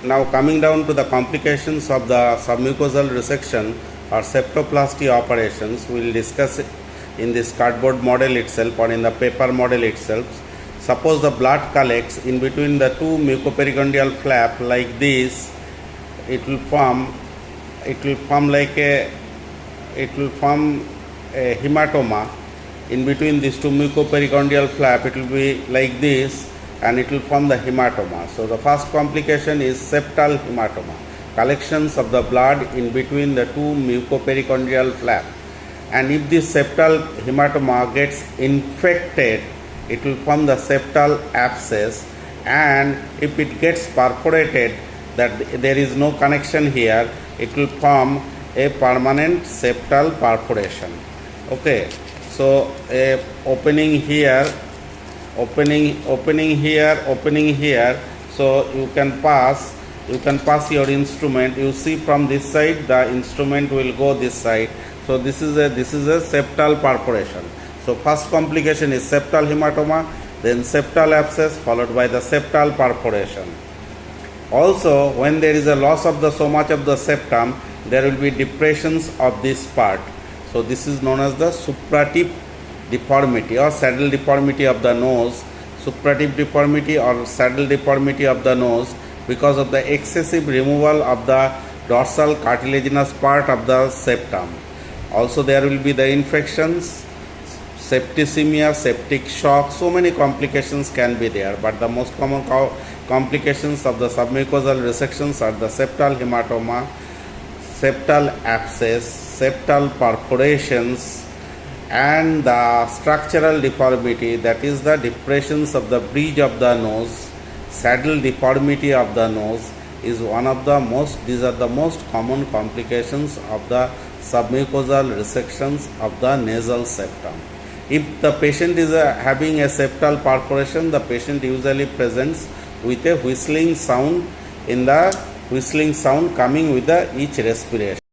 Now coming down to the complications of the submucosal resection or septoplasty operations, we will discuss it in this cardboard model itself or in the paper model itself. Suppose the blood collects in between the two mucoperigondial flap like this, it will form a hematoma. In between these two mucoperigondial flap, it will be like this, and it will form the hematoma. So the first complication is septal hematoma, collections of the blood in between the two mucoperigondial flap. And if this septal hematoma gets infected, it will form the septal abscess, and if it gets perforated, that there is no connection here, it will form a permanent septal perforation. Okay, so a opening here, opening here, so you can pass your instrument. You see from this side, the instrument will go this side. So this is a septal perforation. So first complication is septal hematoma, then septal abscess, followed by the septal perforation. Also, when there is a loss of so much of the septum, there will be depressions of this part. So this is known as the suppurative deformity or saddle deformity of the nose. Suppurative deformity or saddle deformity of the nose because of the excessive removal of the dorsal cartilaginous part of the septum. Also there will be the infections, septicemia, septic shock, so many complications can be there, but the most common complications of the submucosal resections are the septal hematoma, septal abscess, septal perforations, and the structural deformity, that is the depressions of the bridge of the nose. Saddle deformity of the nose is one of the most, these are the most common complications of the submucosal resections of the nasal septum. If the patient is having a septal perforation, the patient usually presents with a whistling sound coming with each respiration.